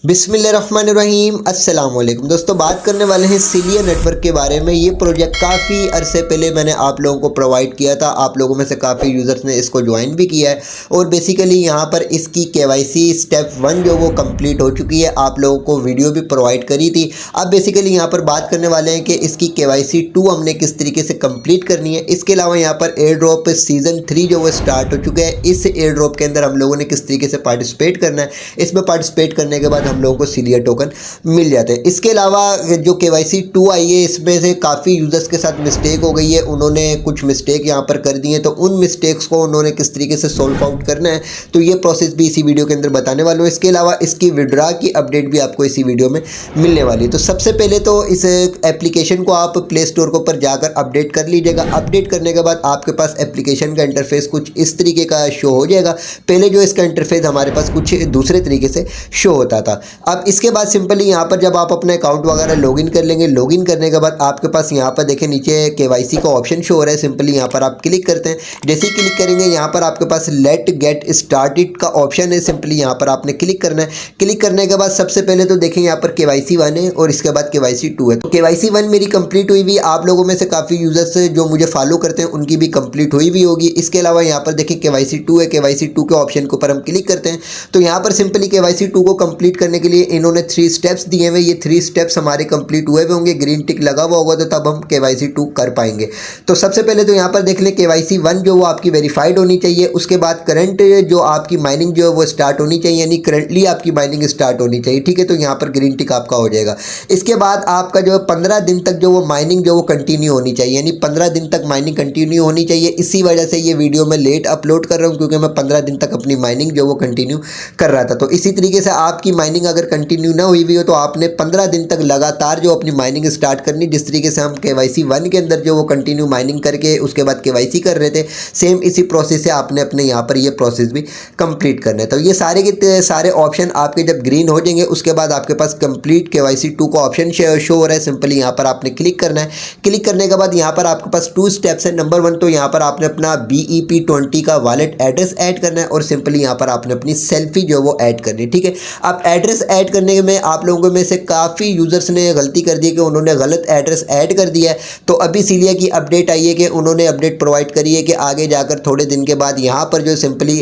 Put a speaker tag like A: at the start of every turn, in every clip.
A: बिस्मिल्लाहिर्रहमानिर्रहीम अस्सलाम वालेकुम दोस्तों, बात करने वाले हैं सिलिया नेटवर्क के बारे में। ये प्रोजेक्ट काफ़ी अरसे पहले मैंने आप लोगों को प्रोवाइड किया था। आप लोगों में से काफ़ी यूज़र्स ने इसको ज्वाइन भी किया है और बेसिकली यहाँ पर इसकी केवाईसी स्टेप 1 जो वो कंप्लीट हो चुकी है। आप लोगों को वीडियो भी प्रोवाइड करी थी। अब बेसिकली यहाँ पर बात करने वाले हैं कि इसकी केवाईसी 2 हमने किस तरीके से कंप्लीट करनी है। इसके अलावा यहाँ पर एयर ड्रॉप सीज़न 3 जो वो स्टार्ट हो चुका है। इस एयर ड्रॉप के अंदर हम लोगों ने किस तरीके से पार्टिसिपेट करना है, इसमें पार्टिसिपेट करने के बाद हम लोगों को सिलिया टोकन मिल जाते हैं। इसके अलावा जो केवाईसी 2 आई है, इसमें से काफ़ी यूज़र्स के साथ मिस्टेक हो गई है। उन्होंने कुछ मिस्टेक यहाँ पर कर दी है, तो उन मिस्टेक्स को उन्होंने किस तरीके से सॉल्व आउट करना है, तो ये प्रोसेस भी इसी वीडियो के अंदर बताने वाला हूँ। इसके अलावा इसकी विड्रा की अपडेट भी आपको इसी वीडियो में मिलने वाली है। तो सबसे पहले तो इस एप्लीकेशन को आप प्ले स्टोर के ऊपर जाकर अपडेट कर लीजिएगा। अपडेट करने के बाद आपके पास एप्लीकेशन का इंटरफेस कुछ इस तरीके का शो हो जाएगा। पहले जो इसका इंटरफेस हमारे पास कुछ दूसरे तरीके से शो होता था। अब इसके बाद सिंपली यहाँ पर जब आप अपना अकाउंट वगैरह लॉगिन कर लेंगे, लॉगिन करने के बाद आपके पास यहाँ पर देखें नीचे केवाईसी का ऑप्शन शो हो रहा है। सिंपली यहाँ पर आप क्लिक करते हैं। जैसे ही क्लिक करेंगे यहाँ पर आपके पास लेट गेट स्टार्टेड का ऑप्शन है। सिंपली यहाँ पर आपने क्लिक करना है। क्लिक करने के बाद सबसे पहले तो देखें यहाँ पर केवाईसी 1 है और इसके बाद केवाईसी 2 है। तो केवाईसी 1 मेरी कंप्लीट हुई हुई। आप लोगों में से काफ़ी यूजर्स जो मुझे फॉलो करते हैं उनकी भी कंप्लीट हुई हुई होगी। इसके अलावा यहाँ पर देखिए केवाईसी 2 है। केवाईसी 2 के ऑप्शन के ऊपर हम क्लिक करते हैं तो यहाँ पर सिंपली केवाईसी 2 को कंप्लीट करने के लिए इन्होंने 3 स्टेप्स दिए हुए। ये 3 स्टेप्स हमारे कंप्लीट हुए होंगे, ग्रीन टिक लगा हुआ होगा, तो तब हम केवाईसी 2 कर पाएंगे। तो सबसे पहले तो यहाँ पर देख लें केवाईसी 1 जो वो आपकी वेरीफाइड होनी चाहिए। उसके बाद करंट जो आपकी माइनिंग जो है वो स्टार्ट होनी चाहिए, यानी करंटली आपकी माइनिंग स्टार्ट होनी चाहिए। ठीक है, तो यहाँ पर ग्रीन टिक आपका हो जाएगा। इसके बाद आपका जो 15 दिन तक जो वो माइनिंग जो वो कंटिन्यू होनी चाहिए, यानी 15 दिन तक माइनिंग कंटिन्यू होनी चाहिए। इसी वजह से ये वीडियो मैं लेट अपलोड कर रहा हूँ, क्योंकि मैं 15 दिन तक अपनी माइनिंग जो वो कंटिन्यू कर रहा था। तो इसी तरीके से आपकी माइनिंग अगर कंटिन्यू ना हुई हो तो आपने 15 दिन तक लगातार जो अपनी माइनिंग स्टार्ट करनी। जिस तरीके से हम केवाईसी 1 के अंदर जो वो कंटिन्यू माइनिंग करके उसके बाद केवाईसी कर रहे थे, सेम इसी प्रोसेस से आपने अपने यहाँ पर ये प्रोसेस भी कंप्लीट करना है। तो ये सारे के सारे ऑप्शन आपके जब ग्रीन हो जाएंगे उसके बाद आपके पास कंप्लीट केवाईसी 2 का ऑप्शन शो हो रहा है। सिंपली यहाँ पर आपने क्लिक करना है। क्लिक करने के बाद यहाँ पर आपके पास 2 स्टेप्स है। नंबर 1 तो यहाँ पर आपने अपना BEP20 का वॉलेट एड्रेस ऐड करना है और सिंपली यहाँ पर आपने अपनी सेल्फी जो वो ऐड करनी है। ठीक है, अब एड्रेस ऐड करने में आप लोगों में से काफ़ी यूजर्स ने गलती कर दी कि उन्होंने गलत एड्रेस ऐड कर दिया है। तो अभी सिलिया की अपडेट आई है कि उन्होंने अपडेट प्रोवाइड करी है कि आगे जाकर थोड़े दिन के बाद यहाँ पर जो सिंपली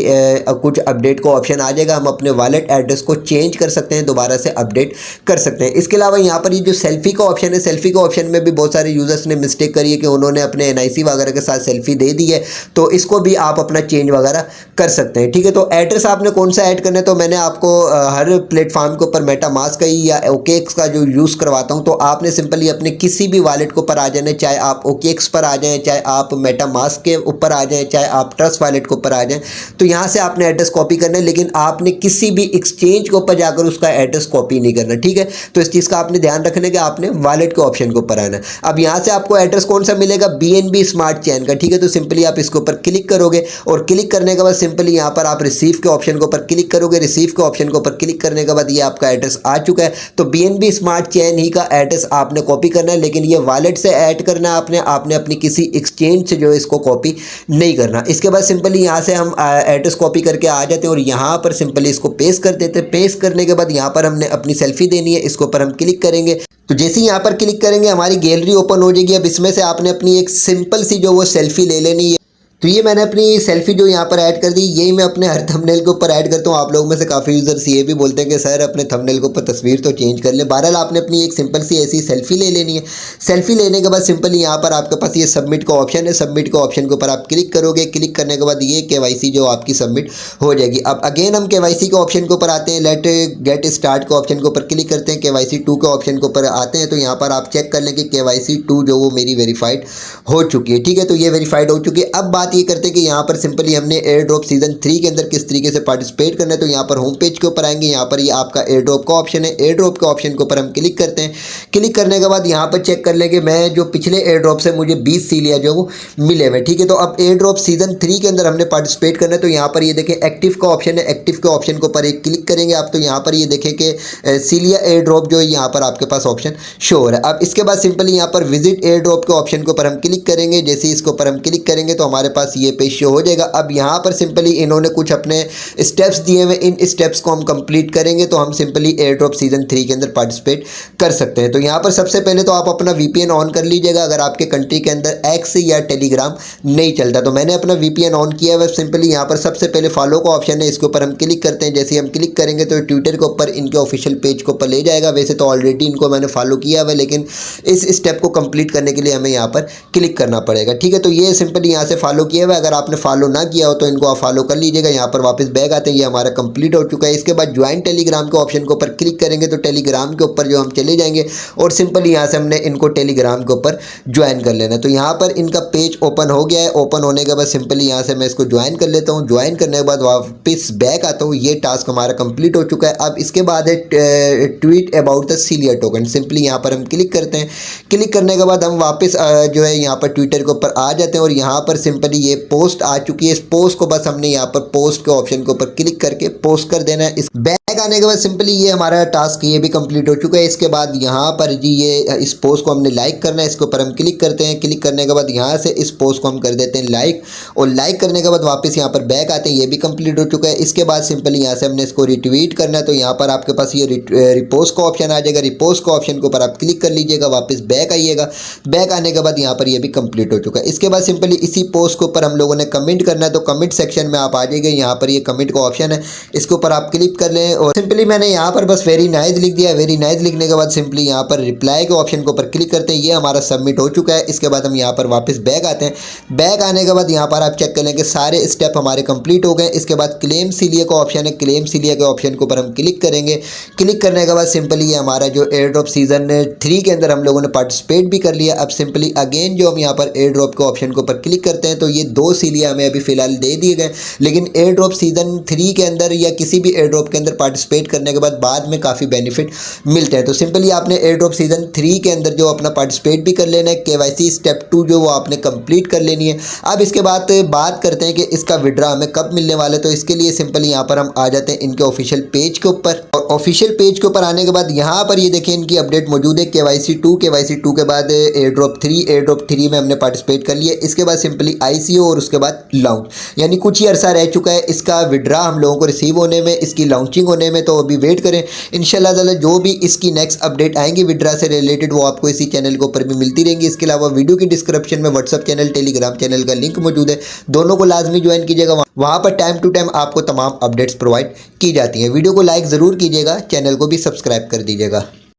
A: कुछ अपडेट का ऑप्शन आ जाएगा। हम अपने वॉलेट एड्रेस को चेंज कर सकते हैं, दोबारा से अपडेट कर सकते हैं। इसके अलावा यहाँ पर ये जो सेल्फी का ऑप्शन है, सेल्फी का ऑप्शन में भी बहुत सारे यूजर्स ने मिस्टेक करी है कि उन्होंने अपने NIC वगैरह के साथ सेल्फी दे दी है। तो इसको भी आप अपना चेंज वगैरह कर सकते हैं। ठीक है, तो एड्रेस आपने कौन सा ऐड करना है, तो मैंने आपको हर प्लेटफॉर्म के ऊपर मेटामास्क का या OKX का जो यूज़ करवाता हूं। तो आपने सिंपली अपने किसी भी वॉलेट के ऊपर आ जाना, चाहे आप OKX पर आ जाएं, चाहे आप मेटामास्क के ऊपर आ जाएं, चाहे आप ट्रस्ट वॉलेट के ऊपर आ जाएं। तो यहाँ से आपने एड्रेस कॉपी करना है, लेकिन आपने किसी भी एक्सचेंज के ऊपर जाकर उसका एड्रेस कॉपी नहीं करना। ठीक है, तो इस चीज़ का आपने ध्यान रखना कि आपने वॉलेट के ऑप्शन के ऊपर आना है। अब यहाँ से आपको एड्रेस कौन सा मिलेगा, BNB स्मार्ट चेन का। ठीक है, तो सिंपली आप इसके ऊपर क्लिक करोगे और क्लिक करने के बाद सिंपली यहाँ पर आप रिसीव के ऑप्शन के ऊपर क्लिक करोगे। रिसीव के ऑप्शन के ऊपर क्लिक करने के बाद ये आपका एड्रेस आ चुका है। तो BNB स्मार्ट चेन ही का एड्रेस आपने कॉपी करना है, लेकिन ये वॉलेट से ऐड करना है आपने अपनी किसी एक्सचेंज से जो है इसको कॉपी नहीं करना। इसके बाद सिंपली यहाँ से हम एड्रेस कॉपी करके आ जाते हैं और यहाँ पर सिंपली इसको पेस्ट कर देते हैं। पेस्ट करने के बाद यहाँ पर हमने अपनी सेल्फी देनी है, इसके ऊपर हम क्लिक करेंगे। तो जैसे ही यहाँ पर क्लिक करेंगे हमारी गैलरी ओपन हो जाएगी। अब इसमें से आपने अपनी एक सिंपल सी जो वो सेल्फी ले लेनी है। तो ये मैंने अपनी सेल्फी जो यहाँ पर ऐड कर दी, यही मैं अपने हर थंबनेल के ऊपर ऐड करता हूँ। आप लोगों में से काफ़ी यूजर्स ये भी बोलते हैं कि सर अपने थंबनेल के ऊपर तस्वीर तो चेंज कर ले। बहरहाल आपने अपनी एक सिंपल सी ऐसी सेल्फी ले लेनी है। सेल्फी लेने के बाद सिंपली यहाँ पर आपके पास ये सबमिट का ऑप्शन है। सबमिट के ऑप्शन के ऊपर आप क्लिक करोगे। क्लिक करने के बाद ये केवाईसी जो आपकी सबमिट हो जाएगी। अब अगेन हम केवाईसी के ऑप्शन के ऊपर आते हैं। लेट गेट स्टार्ट के ऑप्शन के ऊपर क्लिक करते हैं। केवाईसी 2 के ऑप्शन के ऊपर आते हैं। तो यहाँ पर आप चेक कर लें कि केवाईसी 2 जो वो मेरी वेरीफाइड हो चुकी है। ठीक है, तो ये वेरीफाइड हो चुकी है। अब बात ये करते हैं कि यहाँ पर सिंपली हमने एयर ड्रॉप सीजन 3 के अंदर किस तरीके से पार्टिसिपेट करना है। तो यहाँ पर होम पेज के ऊपर आएंगे। यहाँ पर ये आपका एयर ड्रॉप का ऑप्शन है। एयर ड्रॉप के ऑप्शन के ऊपर हम क्लिक करते हैं। क्लिक करने के बाद यहाँ पर चेक कर लेंगे मैं जो पिछले एयर ड्रॉप से मुझे 20 सिलिया जो वो मिले हुए। ठीक है, तो अब एयर ड्रॉप सीजन 3 के अंदर हमने पार्टिसिपेट करना है। तो यहाँ पर ये देखें एक्टिव का ऑप्शन है। एक्टिव के ऑप्शन के ऊपर एक क्लिक करेंगे आप। तो यहाँ पर ये देखें कि सिलिया एयर ड्रॉप जो है यहाँ पर आपके पास ऑप्शन शो हो रहा है। अब इसके बाद सिंपली यहाँ पर विजिट एयर ड्रॉप के ऑप्शन के ऊपर हम क्लिक करेंगे। जैसे इसके ऊपर हम क्लिक करेंगे तो हमारे पास ये पेज शो हो जाएगा। अब यहाँ पर सिंपली इन्होंने कुछ अपने स्टेप्स दिए हुए, इन स्टेप्स को हम कंप्लीट करेंगे तो हम सिंपली एयर ड्रॉप सीजन 3 के अंदर पार्टिसिपेट कर सकते हैं। तो यहाँ पर सबसे पहले तो आप अपना VPN ऑन कर लीजिएगा अगर आपके कंट्री के अंदर एक्स या टेलीग्राम नहीं चलता। तो मैंने अपना VPN ऑन किया है। सिंपली यहाँ पर सबसे पहले फॉलो का ऑप्शन है, इसके ऊपर हम क्लिक करते हैं। जैसे हम क्लिक करेंगे तो ट्विटर के ऊपर इनके ऑफिशियल पेज के ऊपर ले जाएगा। वैसे तो ऑलरेडी इनको मैंने फॉलो किया हुआ है, लेकिन इस स्टेप को कंप्लीट करने के लिए हमें यहाँ पर क्लिक करना पड़ेगा। ठीक है, तो ये सिंपली यहाँ से फॉलो किया हुआ है। अगर आपने फॉलो ना किया हो तो इनको आप फॉलो कर लीजिएगा। यहाँ पर वापस बैक आते हैं, ये हमारा कंप्लीट हो चुका है। इसके बाद ज्वाइन टेलीग्राम के ऑप्शन के ऊपर क्लिक करेंगे तो टेलीग्राम के ऊपर जो हम चले जाएंगे और सिंपली यहाँ से हमने इनको टेलीग्राम के ऊपर ज्वाइन कर लेना है। तो यहाँ पर इनका पेज ओपन हो गया है। ओपन होने के बाद सिंपली यहाँ से मैं इसको ज्वाइन कर लेता हूँ। ज्वाइन करने के बाद वापस बैक आता हूँ। ये टास्क हमारा कंप्लीट हो चुका है। अब इसके बाद है tweet about the Celer token. Simply यहाँ पर हम क्लिक करते हैं। क्लिक करने के बाद हम वापस जो है यहाँ पर ट्विटर के ऊपर आ जाते हैं और यहाँ पर सिंपली ये पोस्ट आ चुकी है। इस पोस्ट को बस हमने यहाँ पर पोस्ट के ऑप्शन के ऊपर क्लिक करके पोस्ट कर देना है। इस बैक आने के बाद सिंपली ये हमारा टास्क ये भी कंप्लीट हो चुका है। इसके बाद यहाँ पर जी ये इस पोस्ट को हमने लाइक करना है। इसके ऊपर हम क्लिक करते हैं। क्लिक करने के बाद यहाँ से इस पोस्ट को हम कर देते हैं लाइक, और लाइक करने के बाद वापस यहाँ पर बैक आते हैं। ये भी कंप्लीट हो चुका है। इसके बाद सिंपली यहाँ से हमने इसको रिट्वीट करना है। तो यहाँ पर आपके पास ये रिपोस्ट का ऑप्शन आ जाएगा। रिपोस्ट का ऑप्शन के ऊपर आप क्लिक कर लीजिएगा, वापस बैक आइएगा। बैक आने के बाद यहाँ पर ये भी कंप्लीट हो चुका है। इसके बाद सिंपली इसी पोस्ट के ऊपर हम लोगों ने कमेंट करना है। तो कमेंट सेक्शन में आप आ जाइए, यहाँ पर ये कमेंट का ऑप्शन है, इसके ऊपर आप क्लिक कर लें और सिंपली मैंने यहाँ पर बस वेरी नाइस लिख दिया। वेरी नाइस लिखने के बाद सिंपली यहाँ पर रिप्लाई के ऑप्शन के ऊपर क्लिक करते हैं। ये हमारा सबमिट हो चुका है। इसके बाद हम यहाँ पर वापस बैक आते हैं। बैक आने के बाद यहाँ पर आप चेक कर लें कि सारे स्टेप हमारे कंप्लीट हो गए। इसके बाद क्लेम सीलिया का ऑप्शन है, क्लेम सीलिया के ऑप्शन के ऊपर हम क्लिक करेंगे। क्लिक करने के बाद सिंपली ये हमारा जो एयर ड्रॉप सीजन 3 के अंदर हम लोगों ने पार्टिसिपेट भी कर लिया। अब सिंपली अगेन जो हम यहाँ पर एयर ड्रॉप के ऑप्शन के ऊपर क्लिक करते हैं तो ये 2 सीलिया हमें अभी फिलहाल दे दिए गए, लेकिन एयर ड्रॉप सीजन 3 के अंदर या किसी भी एयर ड्रॉप के अंदर पार्टिसिपेट करने के बाद में काफ़ी बेनिफिट मिलते हैं। तो सिंपली आपने एयर ड्रॉप सीजन 3 के अंदर जो अपना पार्टिसिपेट भी कर लेना है। KYC स्टेप 2 जो वो आपने कंप्लीट कर लेनी है। अब इसके बाद बात करते हैं कि इसका विड्रा हमें कब मिलने वाला है। तो इसके लिए सिंपली यहाँ पर हम आ जाते हैं इनके ऑफिशियल पेज के ऊपर, और ऑफिशियल पेज के ऊपर आने के बाद यहाँ पर ये देखिए इनकी अपडेट मौजूद है। KYC 2 के बाद एयर ड्रॉप 3 में हमने पार्टिसिपेट कर लिया। इसके बाद सिंपली ICO और उसके बाद लॉन्च, यानी कुछ ही अरसा रह चुका है इसका विड्रा हम लोगों को रिसीव होने में, इसकी लॉन्चिंग होने में। तो अभी वेट करें, इंशाल्लाह ताला जो भी इसकी नेक्स्ट अपडेट आएंगी विड्रा से रिलेटेड वो आपको इसी चैनल के ऊपर भी मिलती रहेंगी। इसके अलावा वीडियो की डिस्क्रिप्शन में व्हाट्सअप चैनल, टेलीग्राम चैनल का लिंक मौजूद है, दोनों को लाजमी ज्वाइन कीजिएगा। वहाँ पर टाइम टू टाइम आपको तमाम अपडेट्स प्रोवाइड की जाती हैं। वीडियो को लाइक ज़रूर कीजिएगा, चैनल को भी सब्सक्राइब कर दीजिएगा।